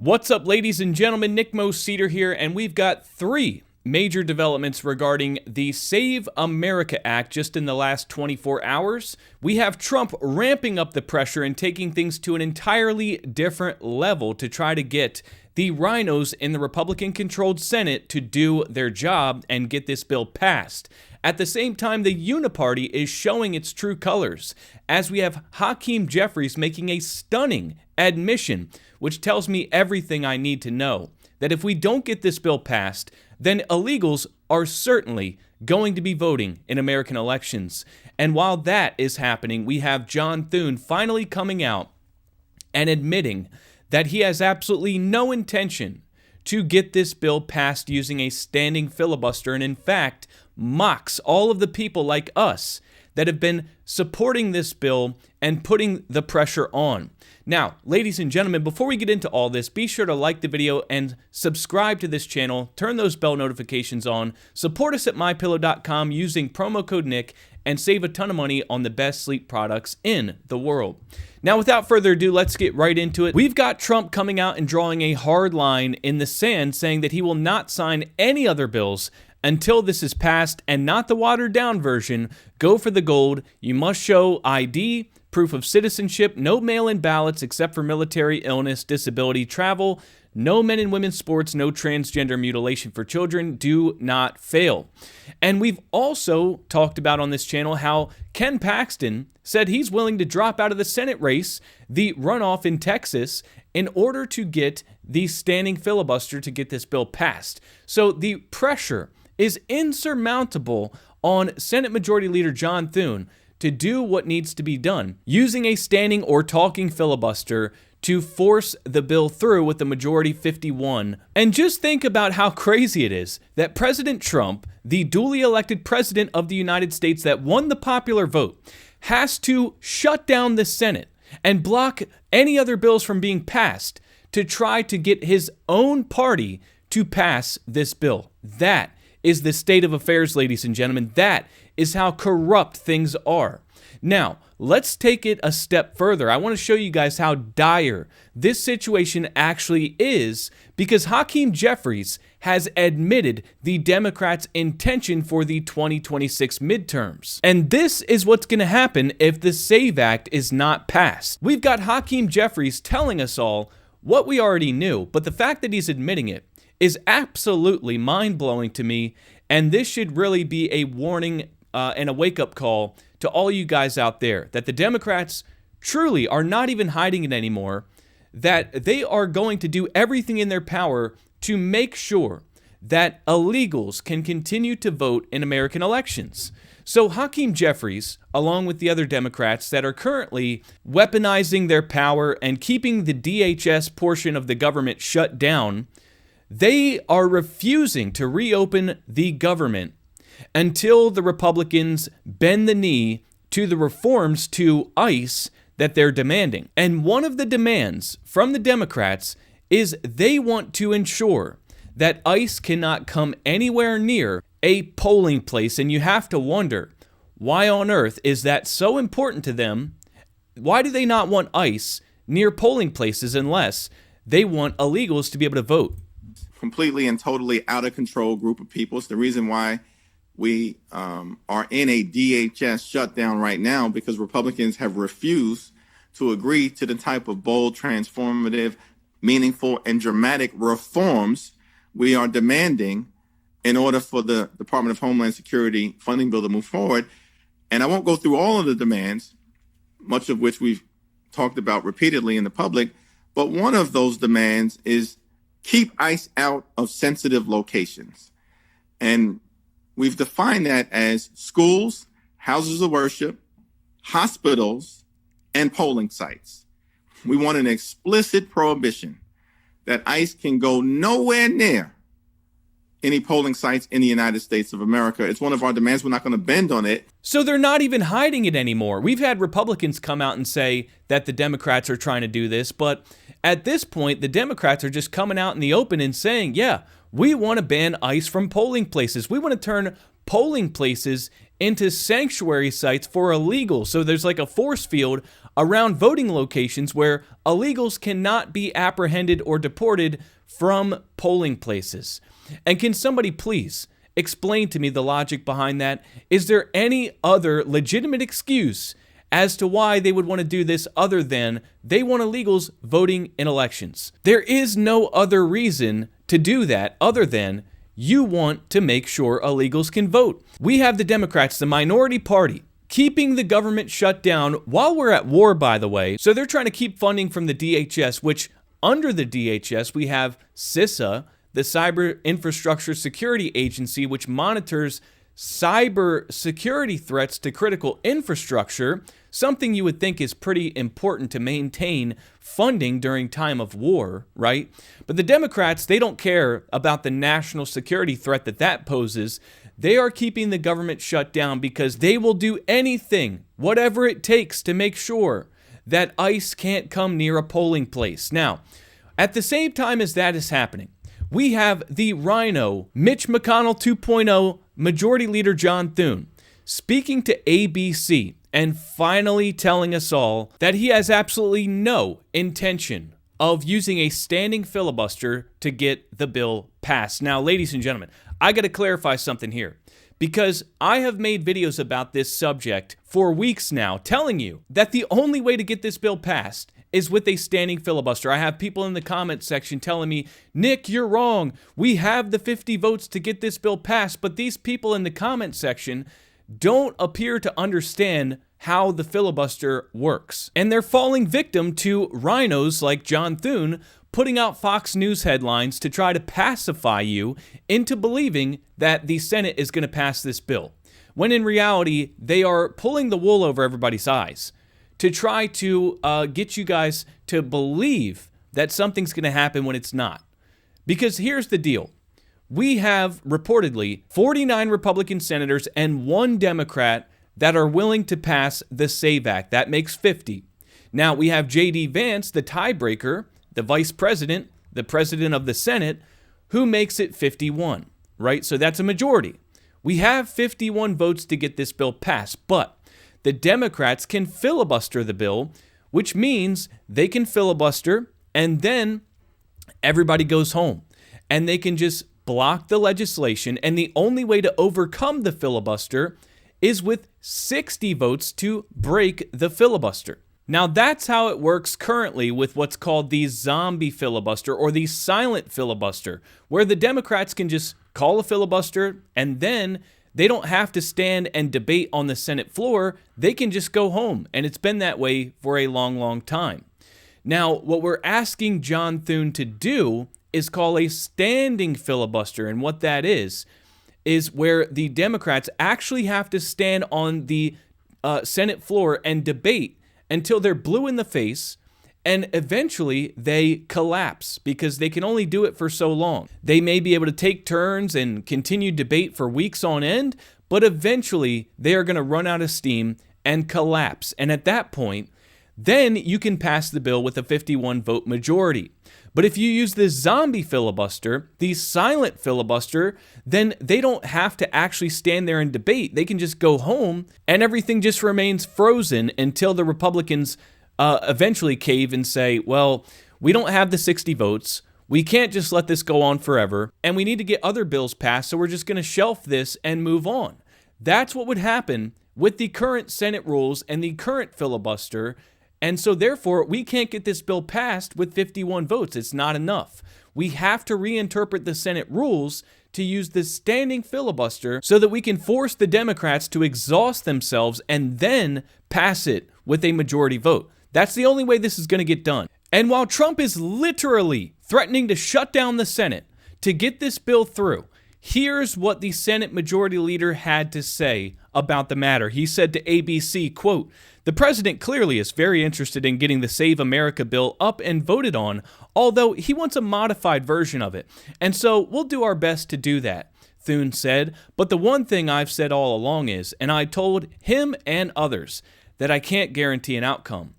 What's up, ladies and gentlemen? Nick Cedar here, and we've got three major developments regarding the Save America Act just in the last 24 hours. We have Trump ramping up the pressure and taking things to an entirely different level to try to get the rhinos in the Republican-controlled Senate to do their job and get this bill passed. At the same time, the Uniparty is showing its true colors, as we have Hakeem Jeffries making a stunning admission, which tells me everything I need to know, that if we don't get this bill passed, then illegals are certainly going to be voting in American elections. And while that is happening, we have John Thune finally coming out and admitting that he has absolutely no intention to get this bill passed using a standing filibuster, and in fact mocks all of the people like us that have been supporting this bill and putting the pressure on. Now, ladies and gentlemen, before we get into all this, be sure to like the video and subscribe to this channel, turn those bell notifications on, support us at MyPillow.com using promo code Nick, and save a ton of money on the best sleep products in the world. Now, without further ado, let's get right into it. We've got Trump coming out and drawing a hard line in the sand, saying that he will not sign any other bills until this is passed, and not the watered-down version. Go for the gold. You must show ID, proof of citizenship, no mail-in ballots except for military, illness, disability, travel, no men and women's sports, no transgender mutilation for children. Do not fail. And we've also talked about on this channel how Ken Paxton said he's willing to drop out of the Senate race, the runoff in Texas, in order to get the standing filibuster to get this bill passed. So the pressure is insurmountable on Senate Majority Leader John Thune to do what needs to be done, using a standing or talking filibuster to force the bill through with the majority 51. And just think about how crazy it is that President Trump, the duly elected president of the United States that won the popular vote, has to shut down the Senate and block any other bills from being passed to try to get his own party to pass this bill. That is the state of affairs, ladies and gentlemen. That is how corrupt things are. Now, let's take it a step further. I want to show you guys how dire this situation actually is, because Hakeem Jeffries has admitted the Democrats' intention for the 2026 midterms. And this is what's going to happen if the SAVE Act is not passed. We've got Hakeem Jeffries telling us all what we already knew, but the fact that he's admitting it is absolutely mind-blowing to me, and this should really be a warning and a wake-up call to all you guys out there, that the Democrats truly are not even hiding it anymore, that they are going to do everything in their power to make sure that illegals can continue to vote in American elections. So Hakeem Jeffries, along with the other Democrats that are currently weaponizing their power and keeping the DHS portion of the government shut down, they are refusing to reopen the government until the Republicans bend the knee to the reforms to ICE that they're demanding. And one of the demands from the Democrats is they want to ensure that ICE cannot come anywhere near a polling place. And you have to wonder, why on earth is that so important to them? Why do they not want ICE near polling places unless they want illegals to be able to vote? Completely and totally out of control group of people. It's the reason why we are in a DHS shutdown right now, because Republicans have refused to agree to the type of bold, transformative, meaningful, and dramatic reforms we are demanding in order for the Department of Homeland Security funding bill to move forward. And I won't go through all of the demands, much of which we've talked about repeatedly in the public, but one of those demands is keep ICE out of sensitive locations. And we've defined that as schools, houses of worship, hospitals, and polling sites. We want an explicit prohibition that ICE can go nowhere near any polling sites in the United States of America. It's one of our demands. We're not going to bend on it. So they're not even hiding it anymore. We've had Republicans come out and say that the Democrats are trying to do this, but at this point, the Democrats are just coming out in the open and saying, yeah, we want to ban ICE from polling places. We want to turn polling places into sanctuary sites for illegals. So there's like a force field around voting locations where illegals cannot be apprehended or deported from polling places. And can somebody please explain to me the logic behind that? Is there any other legitimate excuse as to why they would want to do this other than they want illegals voting in elections? There is no other reason to do that other than you want to make sure illegals can vote. We have the Democrats, the minority party, keeping the government shut down while we're at war, by the way. So they're trying to keep funding from the DHS, which under the DHS, we have CISA, the Cyber Infrastructure Security Agency, which monitors cyber security threats to critical infrastructure, something you would think is pretty important to maintain funding during time of war, right? But the Democrats, they don't care about the national security threat that poses. They are keeping the government shut down because they will do anything, whatever it takes, to make sure that ICE can't come near a polling place. Now, at the same time as that is happening, we have the Rhino, Mitch McConnell 2.0, Majority Leader John Thune, speaking to ABC and finally telling us all that he has absolutely no intention of using a standing filibuster to get the bill passed. Now, ladies and gentlemen, I got to clarify something here, because I have made videos about this subject for weeks now, telling you that the only way to get this bill passed is with a standing filibuster. I have people in the comment section telling me, Nick, you're wrong. We have the 50 votes to get this bill passed. But these people in the comment section don't appear to understand how the filibuster works. And they're falling victim to rhinos like John Thune putting out Fox News headlines to try to pacify you into believing that the Senate is going to pass this bill, when in reality, they are pulling the wool over everybody's eyes to try to get you guys to believe that something's going to happen when it's not. Because here's the deal. We have reportedly 49 Republican senators and 1 Democrat that are willing to pass the SAVE Act. That makes 50. Now, we have J.D. Vance, the tiebreaker, the vice president, the president of the Senate, who makes it 51, right? So that's a majority. We have 51 votes to get this bill passed, but the Democrats can filibuster the bill, which means they can filibuster and then everybody goes home and they can just block the legislation. And the only way to overcome the filibuster is with 60 votes to break the filibuster. Now, that's how it works currently with what's called the zombie filibuster or the silent filibuster, where the Democrats can just call a filibuster and then they don't have to stand and debate on the Senate floor. They can just go home. And it's been that way for a long, long time. Now, what we're asking John Thune to do is call a standing filibuster. And what that is where the Democrats actually have to stand on the Senate floor and debate until they're blue in the face, and eventually they collapse because they can only do it for so long. They may be able to take turns and continue debate for weeks on end, but eventually they are going to run out of steam and collapse. And at that point, then you can pass the bill with a 51 vote majority. But if you use the zombie filibuster, the silent filibuster, then they don't have to actually stand there and debate. They can just go home and everything just remains frozen until the Republicans eventually cave and say, well, we don't have the 60 votes. We can't just let this go on forever. And we need to get other bills passed. So we're just going to shelf this and move on. That's what would happen with the current Senate rules and the current filibuster. And so therefore, we can't get this bill passed with 51 votes. It's not enough. We have to reinterpret the Senate rules to use the standing filibuster so that we can force the Democrats to exhaust themselves and then pass it with a majority vote. That's the only way this is going to get done. And while Trump is literally threatening to shut down the Senate to get this bill through, here's what the Senate Majority Leader had to say about the matter. He said to ABC, quote, "The president clearly is very interested in getting the Save America bill up and voted on, although he wants a modified version of it. And so we'll do our best to do that," Thune said. "But the one thing I've said all along is, and I told him and others, that I can't guarantee an outcome.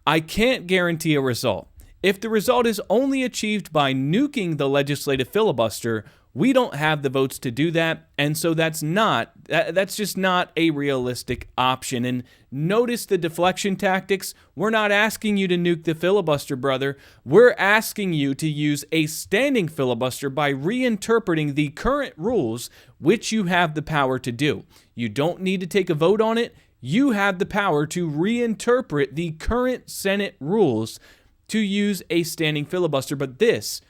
I can't guarantee a result. If the result is only achieved by nuking the legislative filibuster, we don't have the votes to do that, and so that's just not a realistic option. And notice the deflection tactics. We're not asking you to nuke the filibuster, brother. We're asking you to use a standing filibuster by reinterpreting the current rules, which you have the power to do. You don't need to take a vote on it. You have the power to reinterpret the current Senate rules to use a standing filibuster, but this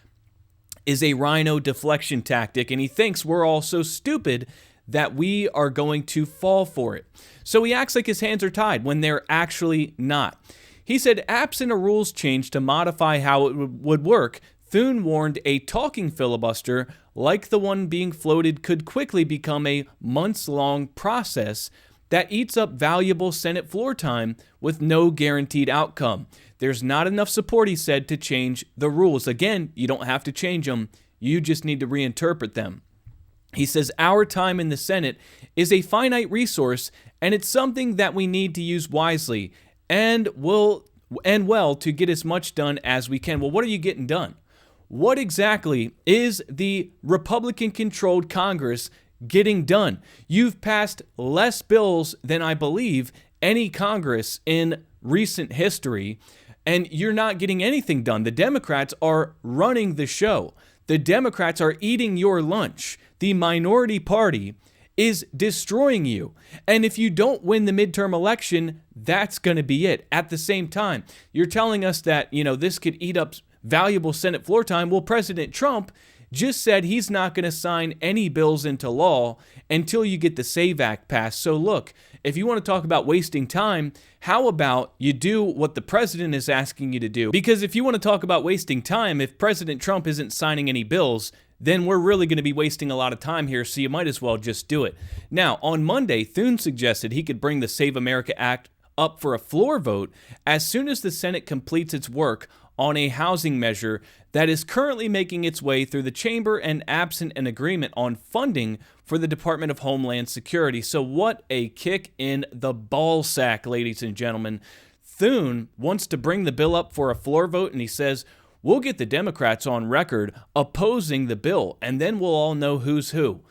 is a rhino deflection tactic, and he thinks we're all so stupid that we are going to fall for it. So he acts like his hands are tied when they're actually not. He said, absent a rules change to modify how it would work, Thune warned a talking filibuster like the one being floated could quickly become a months-long process that eats up valuable Senate floor time with no guaranteed outcome. There's not enough support, he said, to change the rules. Again, you don't have to change them. You just need to reinterpret them. He says, our time in the Senate is a finite resource, and it's something that we need to use wisely and well to get as much done as we can. Well, what are you getting done? What exactly is the Republican-controlled Congress getting done? You've passed less bills than I believe any Congress in recent history, and you're not getting anything done. The Democrats are running the show. The Democrats are eating your lunch. The minority party is destroying you. And if you don't win the midterm election, that's going to be it. At the same time, you're telling us that, this could eat up valuable Senate floor time. Well, President Trump just said he's not going to sign any bills into law until you get the SAVE Act passed. So look, if you want to talk about wasting time, how about you do what the president is asking you to do? Because if you want to talk about wasting time, if President Trump isn't signing any bills, then we're really going to be wasting a lot of time here, so you might as well just do it. Now, on Monday, Thune suggested he could bring the Save America Act up for a floor vote as soon as the Senate completes its work on a housing measure that is currently making its way through the chamber and absent an agreement on funding for the Department of Homeland Security. So what a kick in the ballsack, ladies and gentlemen. Thune wants to bring the bill up for a floor vote, and he says, we'll get the Democrats on record opposing the bill, and then we'll all know who's who.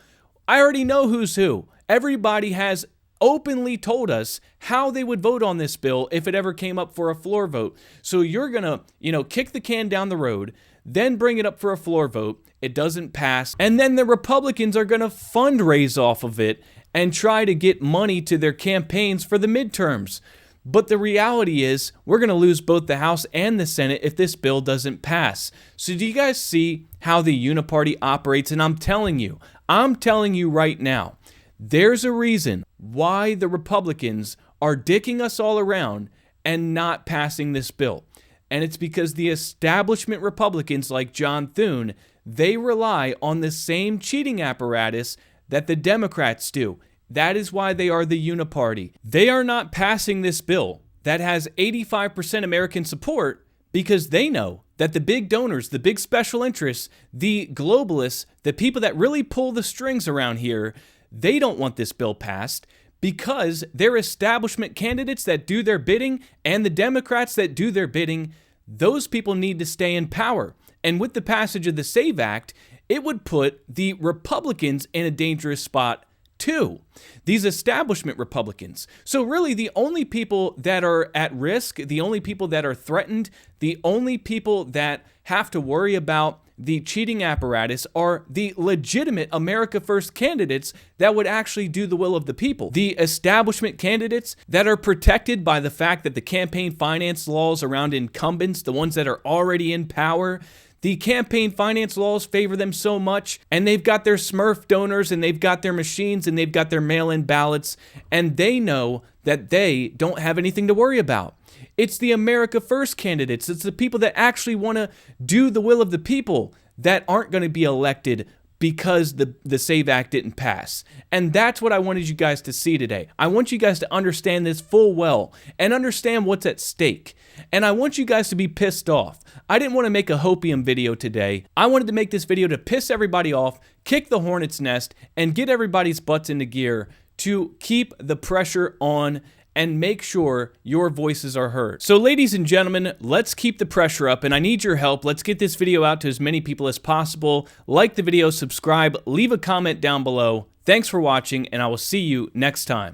I already know who's who. Everybody has openly told us how they would vote on this bill if it ever came up for a floor vote. So you're going to, kick the can down the road, then bring it up for a floor vote. It doesn't pass. And then the Republicans are going to fundraise off of it and try to get money to their campaigns for the midterms. But the reality is we're going to lose both the House and the Senate if this bill doesn't pass. So do you guys see how the uniparty operates? And I'm telling you right now, there's a reason why the Republicans are dicking us all around and not passing this bill. And it's because the establishment Republicans like John Thune, they rely on the same cheating apparatus that the Democrats do. That is why they are the uniparty. They are not passing this bill that has 85% American support because they know that the big donors, the big special interests, the globalists, the people that really pull the strings around here, they don't want this bill passed because their establishment candidates that do their bidding and the Democrats that do their bidding, those people need to stay in power. And with the passage of the SAVE Act, it would put the Republicans in a dangerous spot too. These establishment Republicans. So really the only people that are at risk, the only people that are threatened, the only people that have to worry about the cheating apparatus are the legitimate America First candidates that would actually do the will of the people. The establishment candidates that are protected by the fact that the campaign finance laws around incumbents, the ones that are already in power, the campaign finance laws favor them so much, and they've got their Smurf donors, and they've got their machines, and they've got their mail-in ballots, and they know that they don't have anything to worry about. It's the America First candidates. It's the people that actually want to do the will of the people that aren't going to be elected because the SAVE Act didn't pass. And that's what I wanted you guys to see today. I want you guys to understand this full well and understand what's at stake. And I want you guys to be pissed off. I didn't want to make a hopium video today. I wanted to make this video to piss everybody off, kick the hornet's nest, and get everybody's butts into gear to keep the pressure on and make sure your voices are heard. So ladies and gentlemen, let's keep the pressure up, and I need your help. Let's get this video out to as many people as possible. Like the video, subscribe, leave a comment down below. Thanks for watching, and I will see you next time.